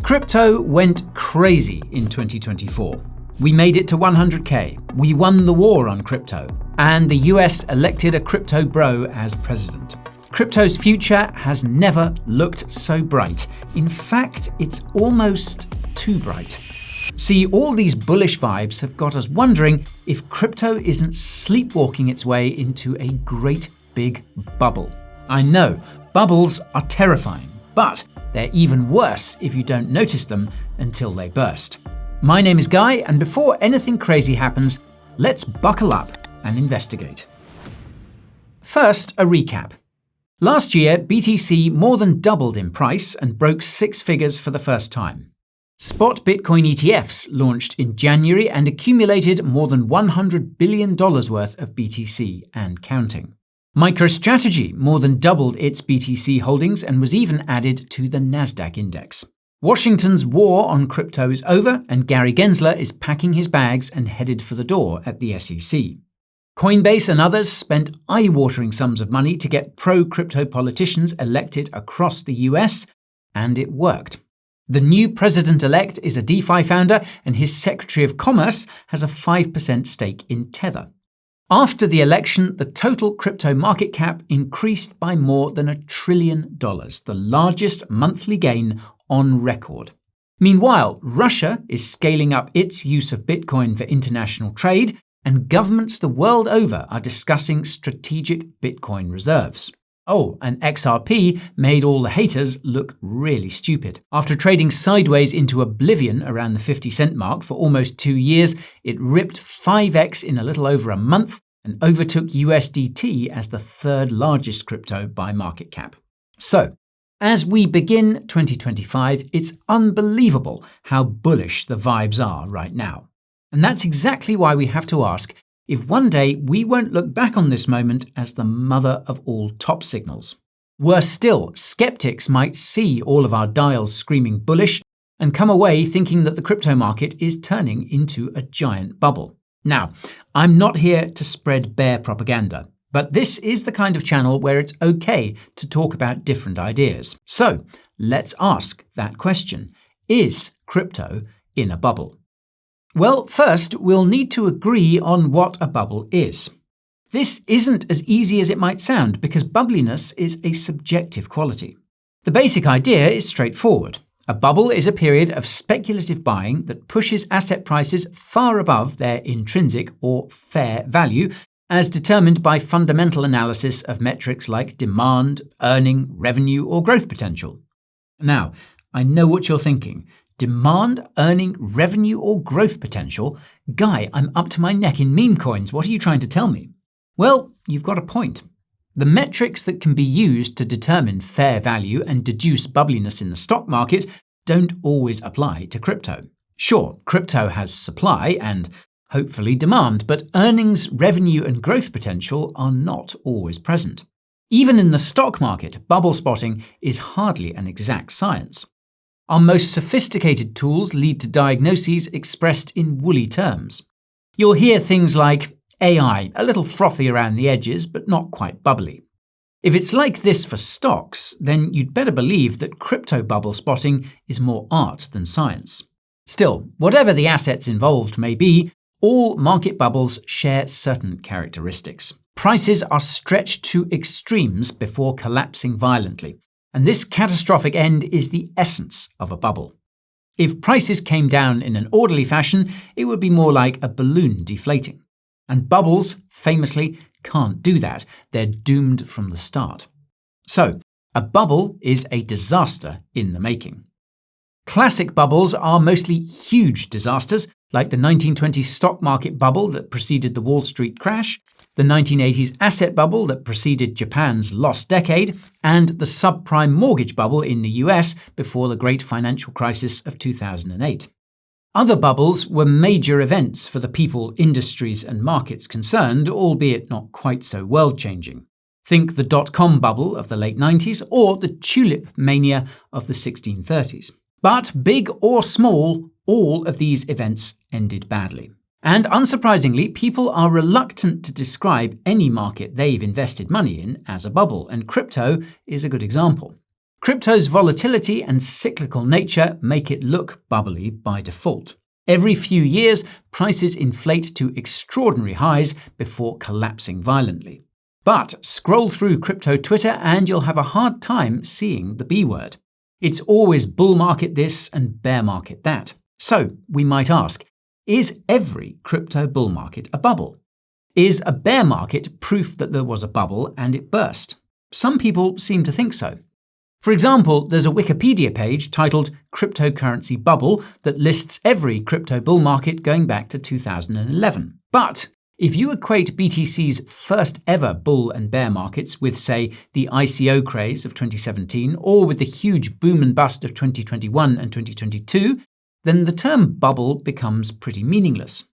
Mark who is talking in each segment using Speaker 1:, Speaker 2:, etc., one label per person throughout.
Speaker 1: Crypto went crazy in 2024. We made it to 100K, we won the war on crypto, and the US elected a crypto bro as president. Crypto's future has never looked so bright. In fact, it's almost too bright. See, all these bullish vibes have got us wondering if crypto isn't sleepwalking its way into a great big bubble. I know, bubbles are terrifying, but they're even worse if you don't notice them until they burst. My name is Guy, and before anything crazy happens, let's buckle up and investigate. First, a recap. Last year, BTC more than doubled in price and broke six figures for the first time. Spot Bitcoin ETFs launched in January and accumulated more than $100 billion worth of BTC and counting. MicroStrategy more than doubled its BTC holdings and was even added to the Nasdaq index. Washington's war on crypto is over, and Gary Gensler is packing his bags and headed for the door at the SEC. Coinbase and others spent eye-watering sums of money to get pro-crypto politicians elected across the US, and it worked. The new president-elect is a DeFi founder, and his Secretary of Commerce has a 5% stake in Tether. After the election, the total crypto market cap increased by more than $1 trillion, the largest monthly gain on record. Meanwhile, Russia is scaling up its use of Bitcoin for international trade, and governments the world over are discussing strategic Bitcoin reserves. Oh, and XRP made all the haters look really stupid. After trading sideways into oblivion around the 50-cent mark for almost 2 years, it ripped 5x in a little over a month and overtook USDT as the third largest crypto by market cap. So, as we begin 2025, it's unbelievable how bullish the vibes are right now. And that's exactly why we have to ask if one day we won't look back on this moment as the mother of all top signals. Worse still, skeptics might see all of our dials screaming bullish and come away thinking that the crypto market is turning into a giant bubble. Now, I'm not here to spread bear propaganda, but this is the kind of channel where it's okay to talk about different ideas. So, let's ask that question. Is crypto in a bubble? Well, first, we'll need to agree on what a bubble is. This isn't as easy as it might sound because bubbliness is a subjective quality. The basic idea is straightforward. A bubble is a period of speculative buying that pushes asset prices far above their intrinsic or fair value, as determined by fundamental analysis of metrics like demand, earning, revenue, or growth potential. Now, I know what you're thinking. Demand, earning, revenue, or growth potential? Guy, I'm up to my neck in meme coins. What are you trying to tell me? Well, you've got a point. The metrics that can be used to determine fair value and deduce bubbliness in the stock market don't always apply to crypto. Sure, crypto has supply and hopefully demand, but earnings, revenue, and growth potential are not always present. Even in the stock market, bubble spotting is hardly an exact science. Our most sophisticated tools lead to diagnoses expressed in woolly terms. You'll hear things like AI, a little frothy around the edges, but not quite bubbly. If it's like this for stocks, then you'd better believe that crypto bubble spotting is more art than science. Still, whatever the assets involved may be, all market bubbles share certain characteristics. Prices are stretched to extremes before collapsing violently, and this catastrophic end is the essence of a bubble. If prices came down in an orderly fashion, it would be more like a balloon deflating. And bubbles, famously, can't do that. They're doomed from the start. So, a bubble is a disaster in the making. Classic bubbles are mostly huge disasters, like the 1920s stock market bubble that preceded the Wall Street crash, the 1980s asset bubble that preceded Japan's lost decade, and the subprime mortgage bubble in the US before the great financial crisis of 2008. Other bubbles were major events for the people, industries, and markets concerned, albeit not quite so world-changing. Think the dot-com bubble of the late 90s or the tulip mania of the 1630s. But big or small, all of these events ended badly. And unsurprisingly, people are reluctant to describe any market they've invested money in as a bubble, and crypto is a good example. Crypto's volatility and cyclical nature make it look bubbly by default. Every few years, prices inflate to extraordinary highs before collapsing violently. But scroll through crypto Twitter and you'll have a hard time seeing the B word. It's always bull market this and bear market that. So we might ask, is every crypto bull market a bubble? Is a bear market proof that there was a bubble and it burst? Some people seem to think so. For example, there's a Wikipedia page titled Cryptocurrency Bubble that lists every crypto bull market going back to 2011. But if you equate BTC's first ever bull and bear markets with, say, the ICO craze of 2017 or with the huge boom and bust of 2021 and 2022, then the term bubble becomes pretty meaningless.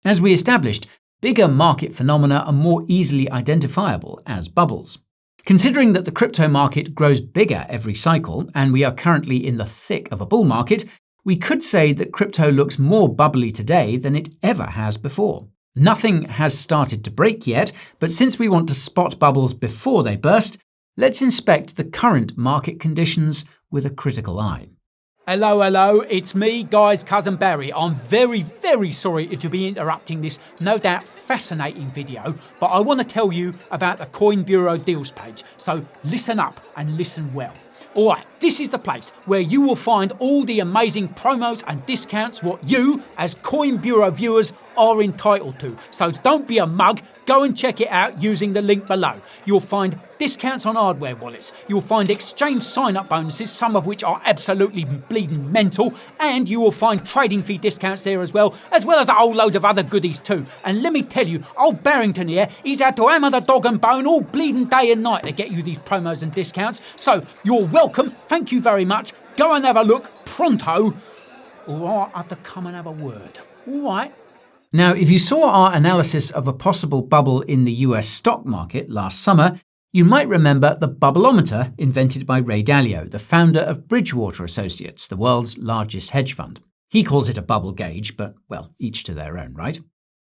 Speaker 1: As we established, bigger market phenomena are more easily identifiable as bubbles. Considering that the crypto market grows bigger every cycle, and we are currently in the thick of a bull market, we could say that crypto looks more bubbly today than it ever has before. Nothing has started to break yet, but since we want to spot bubbles before they burst, let's inspect the current market conditions with a critical eye.
Speaker 2: Hello, it's me, Guy's cousin Barry. I'm very sorry to be interrupting this no doubt fascinating video, but I want to tell you about the Coin Bureau deals page, so listen up and listen well. Alright, this is the place where you will find all the amazing promos and discounts what you, as Coin Bureau viewers, are entitled to. So don't be a mug, go and check it out using the link below. You'll find discounts on hardware wallets, you'll find exchange sign-up bonuses, some of which are absolutely bleeding mental, and you will find trading fee discounts there as well as a whole load of other goodies too. And let me tell you, old Barrington here, he's had to hammer the dog and bone all bleeding day and night to get you these promos and discounts. So you're welcome, thank you very much, go and have a look pronto, or I'll have to come and have a word. Alright.
Speaker 1: Now, if you saw our analysis of a possible bubble in the US stock market last summer, you might remember the bubbleometer invented by Ray Dalio, the founder of Bridgewater Associates, the world's largest hedge fund. He calls it a bubble gauge, but, well, each to their own, right?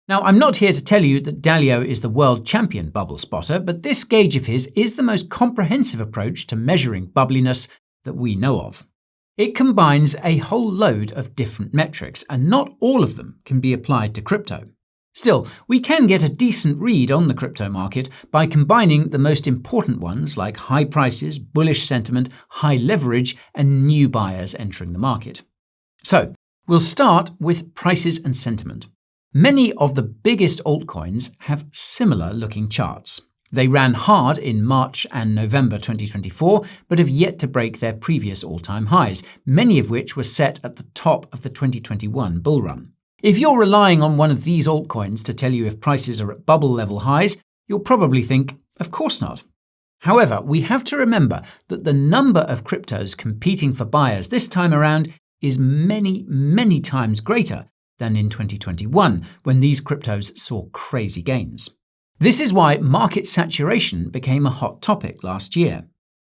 Speaker 1: Now, I'm not here to tell you that Dalio is the world champion bubble spotter, but this gauge of his is the most comprehensive approach to measuring bubbliness that we know of. It combines a whole load of different metrics, and not all of them can be applied to crypto. Still, we can get a decent read on the crypto market by combining the most important ones like high prices, bullish sentiment, high leverage, and new buyers entering the market. So, we'll start with prices and sentiment. Many of the biggest altcoins have similar looking charts. They ran hard in March and November 2024, but have yet to break their previous all-time highs, many of which were set at the top of the 2021 bull run. If you're relying on one of these altcoins to tell you if prices are at bubble level highs, you'll probably think, of course not. However, we have to remember that the number of cryptos competing for buyers this time around is many times greater than in 2021, when these cryptos saw crazy gains. This is why market saturation became a hot topic last year.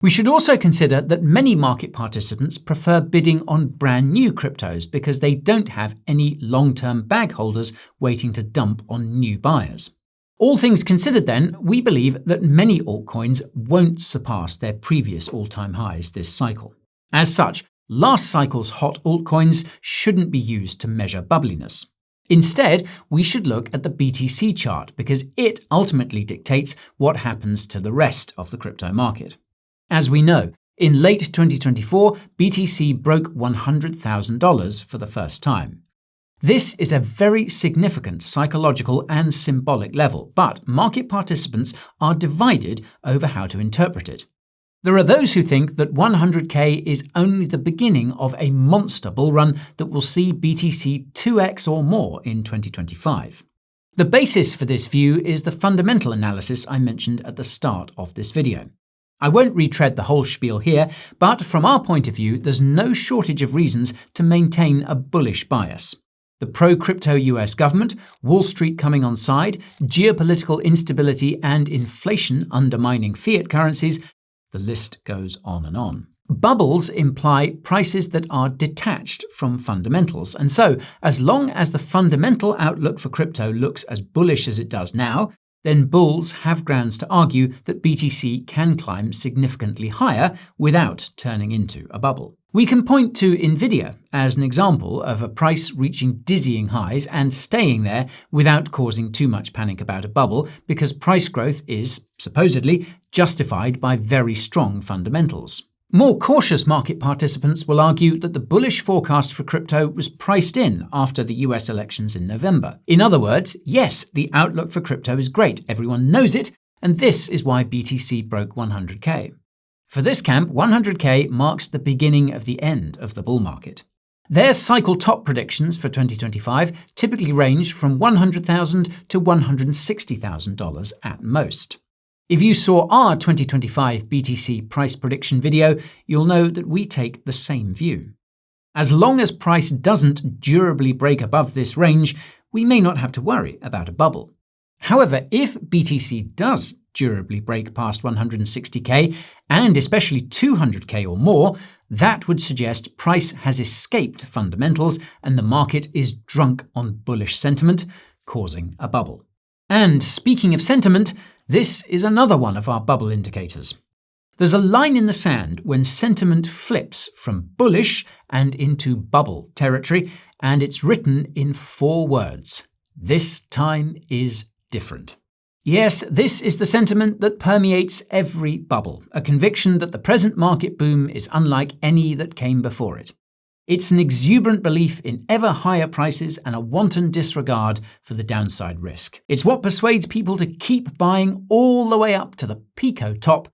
Speaker 1: We should also consider that many market participants prefer bidding on brand new cryptos because they don't have any long-term bag holders waiting to dump on new buyers. All things considered then, we believe that many altcoins won't surpass their previous all-time highs this cycle. As such, last cycle's hot altcoins shouldn't be used to measure bubbliness. Instead, we should look at the BTC chart because it ultimately dictates what happens to the rest of the crypto market. As we know, in late 2024, BTC broke $100,000 for the first time. This is a very significant psychological and symbolic level, but market participants are divided over how to interpret it. There are those who think that 100k is only the beginning of a monster bull run that will see BTC 2x or more in 2025. The basis for this view is the fundamental analysis I mentioned at the start of this video. I won't retread the whole spiel here, but from our point of view, there's no shortage of reasons to maintain a bullish bias. The pro-crypto US government, Wall Street coming on side, geopolitical instability and inflation undermining fiat currencies, the list goes on and on. Bubbles imply prices that are detached from fundamentals, and so, as long as the fundamental outlook for crypto looks as bullish as it does now, then bulls have grounds to argue that BTC can climb significantly higher without turning into a bubble. We can point to Nvidia as an example of a price reaching dizzying highs and staying there without causing too much panic about a bubble, because price growth is, supposedly, justified by very strong fundamentals. More cautious market participants will argue that the bullish forecast for crypto was priced in after the US elections in November. In other words, yes, the outlook for crypto is great, everyone knows it, and this is why BTC broke 100k. For this camp, 100k marks the beginning of the end of the bull market. Their cycle top predictions for 2025 typically range from $100,000 to $160,000 at most. If you saw our 2025 BTC price prediction video, you'll know that we take the same view. As long as price doesn't durably break above this range, we may not have to worry about a bubble. However, if BTC does durably break past 160k, and especially 200k or more, that would suggest price has escaped fundamentals and the market is drunk on bullish sentiment, causing a bubble. And speaking of sentiment, this is another one of our bubble indicators. There's a line in the sand when sentiment flips from bullish and into bubble territory, and it's written in 4 words. This time is different. Yes, this is the sentiment that permeates every bubble, a conviction that the present market boom is unlike any that came before it. It's an exuberant belief in ever higher prices and a wanton disregard for the downside risk. It's what persuades people to keep buying all the way up to the pico top,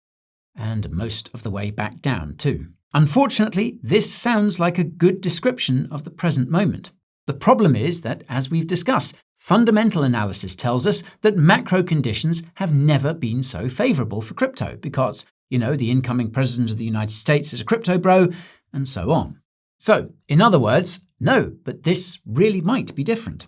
Speaker 1: and most of the way back down too. Unfortunately, this sounds like a good description of the present moment. The problem is that, as we've discussed, fundamental analysis tells us that macro conditions have never been so favourable for crypto because, the incoming president of the United States is a crypto bro, and so on. So, in other words, no, but this really might be different.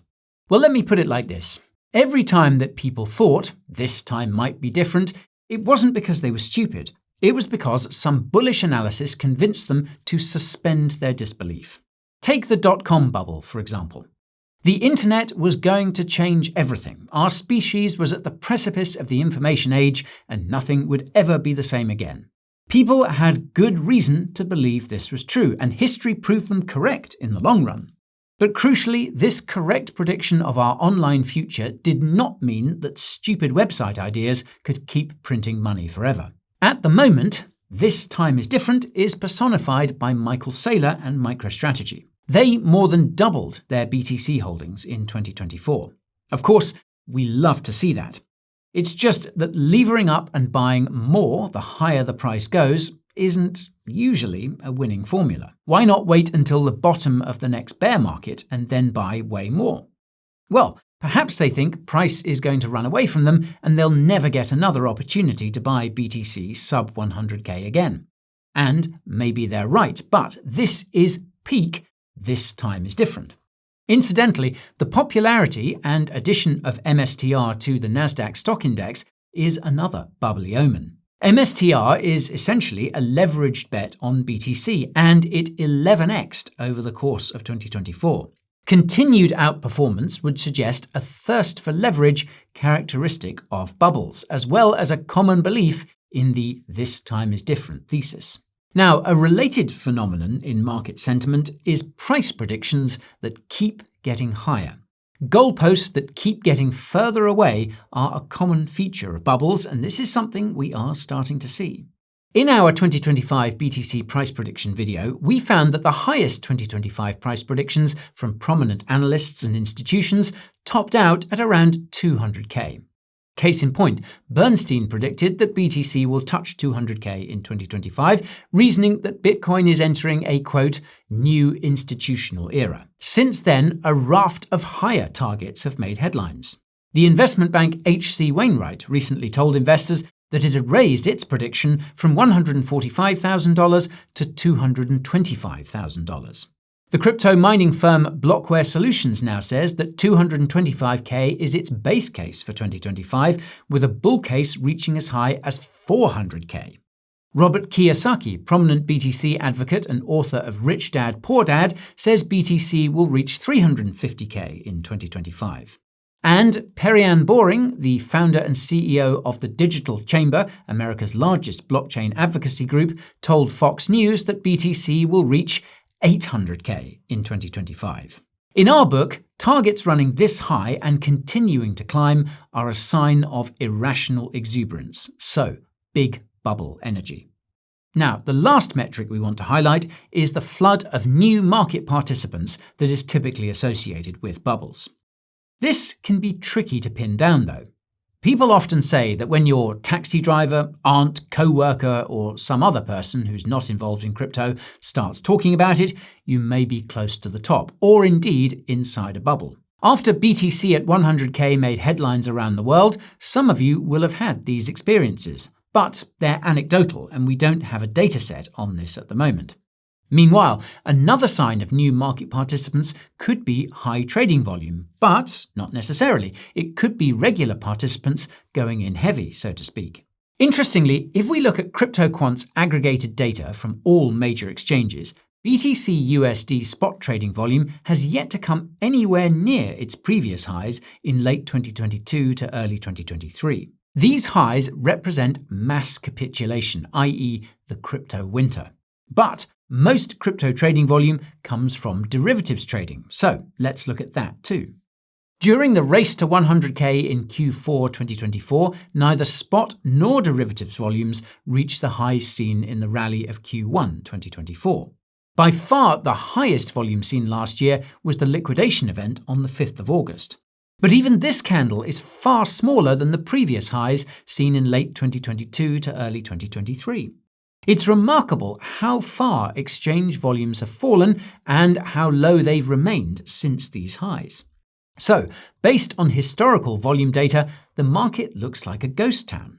Speaker 1: Well, let me put it like this. Every time that people thought this time might be different, it wasn't because they were stupid. It was because some bullish analysis convinced them to suspend their disbelief. Take the dot-com bubble, for example. The internet was going to change everything. Our species was at the precipice of the information age, and nothing would ever be the same again. People had good reason to believe this was true, and history proved them correct in the long run. But crucially, this correct prediction of our online future did not mean that stupid website ideas could keep printing money forever. At the moment, this time is different is personified by Michael Saylor and MicroStrategy. They more than doubled their BTC holdings in 2024. Of course, we love to see that. It's just that levering up and buying more the higher the price goes isn't usually a winning formula. Why not wait until the bottom of the next bear market and then buy way more? Well, perhaps they think price is going to run away from them and they'll never get another opportunity to buy BTC sub 100k again. And maybe they're right, but this is peak. This time is different. Incidentally, the popularity and addition of MSTR to the Nasdaq stock index is another bubbly omen. MSTR is essentially a leveraged bet on BTC, and it 11x'd over the course of 2024. Continued outperformance would suggest a thirst for leverage characteristic of bubbles, as well as a common belief in the "this time is different" thesis. Now, a related phenomenon in market sentiment is price predictions that keep getting higher. Goalposts that keep getting further away are a common feature of bubbles, and this is something we are starting to see. In our 2025 BTC price prediction video, we found that the highest 2025 price predictions from prominent analysts and institutions topped out at around 200k. Case in point, Bernstein predicted that BTC will touch 200k in 2025, reasoning that Bitcoin is entering a, quote, new institutional era. Since then, a raft of higher targets have made headlines. The investment bank H.C. Wainwright recently told investors that it had raised its prediction from $145,000 to $225,000. The crypto mining firm Blockware Solutions now says that 225k is its base case for 2025, with a bull case reaching as high as 400k. Robert Kiyosaki, prominent BTC advocate and author of Rich Dad, Poor Dad, says BTC will reach 350k in 2025. And Perianne Boring, the founder and CEO of the Digital Chamber, America's largest blockchain advocacy group, told Fox News that BTC will reach 800K in 2025. In our book, targets running this high and continuing to climb are a sign of irrational exuberance, so big bubble energy. Now, the last metric we want to highlight is the flood of new market participants that is typically associated with bubbles. This can be tricky to pin down, though. People often say that when your taxi driver, aunt, co-worker, or some other person who's not involved in crypto starts talking about it, you may be close to the top, or indeed inside a bubble. After BTC at 100K made headlines around the world, some of you will have had these experiences. But they're anecdotal, and we don't have a data set on this at the moment. Meanwhile, another sign of new market participants could be high trading volume, but not necessarily. It could be regular participants going in heavy, so to speak. Interestingly, if we look at CryptoQuant's aggregated data from all major exchanges, BTC USD spot trading volume has yet to come anywhere near its previous highs in late 2022 to early 2023. These highs represent mass capitulation, i.e. the crypto winter. But most crypto trading volume comes from derivatives trading, so let's look at that too. During the race to 100K in Q4 2024, neither spot nor derivatives volumes reached the highs seen in the rally of Q1 2024. By far the highest volume seen last year was the liquidation event on the 5th of August. But even this candle is far smaller than the previous highs seen in late 2022 to early 2023. It's remarkable how far exchange volumes have fallen and how low they've remained since these highs. So, based on historical volume data, the market looks like a ghost town.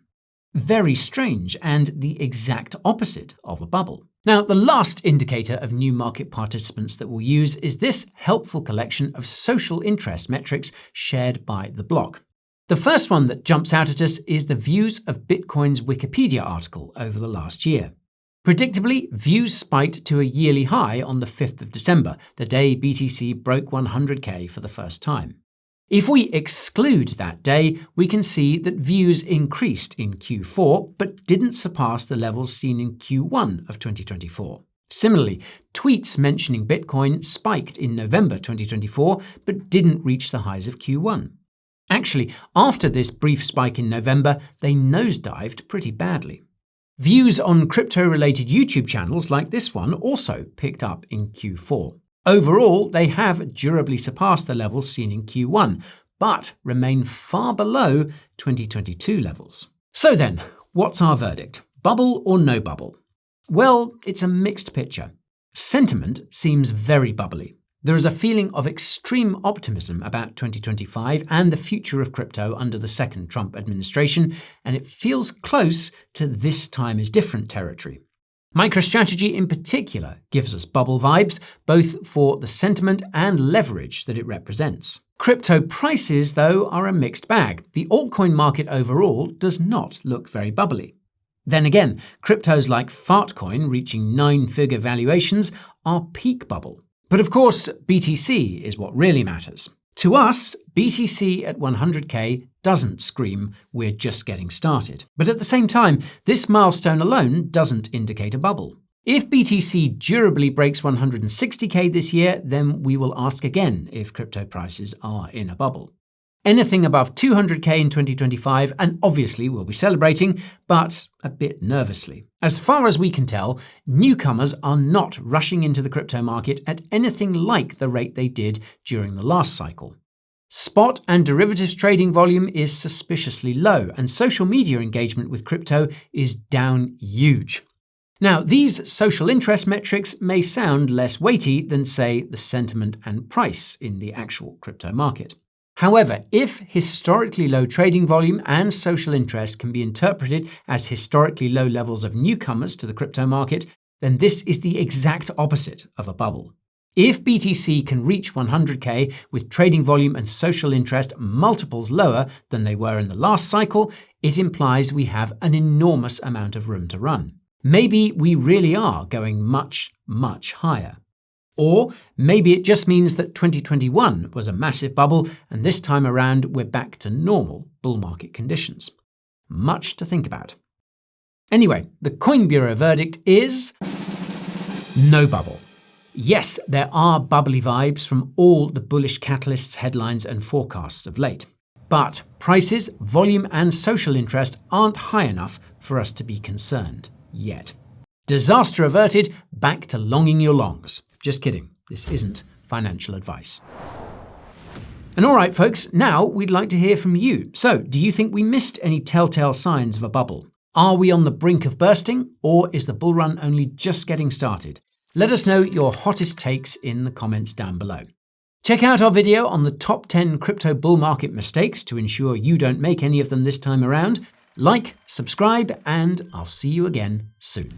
Speaker 1: Very strange and the exact opposite of a bubble. Now, the last indicator of new market participants that we'll use is this helpful collection of social interest metrics shared by The Block. The first one that jumps out at us is the views of Bitcoin's Wikipedia article over the last year. Predictably, views spiked to a yearly high on the 5th of December, the day BTC broke 100K for the first time. If we exclude that day, we can see that views increased in Q4 but didn't surpass the levels seen in Q1 of 2024. Similarly, tweets mentioning Bitcoin spiked in November 2024 but didn't reach the highs of Q1. Actually, after this brief spike in November, they nosedived pretty badly. Views on crypto-related YouTube channels like this one also picked up in Q4. Overall, they have durably surpassed the levels seen in Q1, but remain far below 2022 levels. So then, what's our verdict? Bubble or no bubble? Well, it's a mixed picture. Sentiment seems very bubbly. There is a feeling of extreme optimism about 2025 and the future of crypto under the second Trump administration, and it feels close to this time is different territory. MicroStrategy in particular gives us bubble vibes, both for the sentiment and leverage that it represents. Crypto prices, though, are a mixed bag. The altcoin market overall does not look very bubbly. Then again, cryptos like Fartcoin reaching 9-figure valuations are peak bubble. But of course, BTC is what really matters. To us, BTC at 100K doesn't scream we're just getting started. But at the same time, this milestone alone doesn't indicate a bubble. If BTC durably breaks 160K this year, then we will ask again if crypto prices are in a bubble. Anything above 200K in 2025, and obviously we'll be celebrating, but a bit nervously. As far as we can tell, newcomers are not rushing into the crypto market at anything like the rate they did during the last cycle. Spot and derivatives trading volume is suspiciously low, and social media engagement with crypto is down huge. Now, these social interest metrics may sound less weighty than, say, the sentiment and price in the actual crypto market. However, if historically low trading volume and social interest can be interpreted as historically low levels of newcomers to the crypto market, then this is the exact opposite of a bubble. If BTC can reach 100K with trading volume and social interest multiples lower than they were in the last cycle, it implies we have an enormous amount of room to run. Maybe we really are going much, much higher. Or maybe it just means that 2021 was a massive bubble and this time around we're back to normal bull market conditions. Much to think about. Anyway, the Coin Bureau verdict is no bubble. Yes, there are bubbly vibes from all the bullish catalysts, headlines and forecasts of late. But prices, volume and social interest aren't high enough for us to be concerned yet. Disaster averted, back to longing your longs. Just kidding, this isn't financial advice. And all right, folks, now we'd like to hear from you. So, do you think we missed any telltale signs of a bubble? Are we on the brink of bursting, or is the bull run only just getting started? Let us know your hottest takes in the comments down below. Check out our video on the top 10 crypto bull market mistakes to ensure you don't make any of them this time around. Like, subscribe, and I'll see you again soon.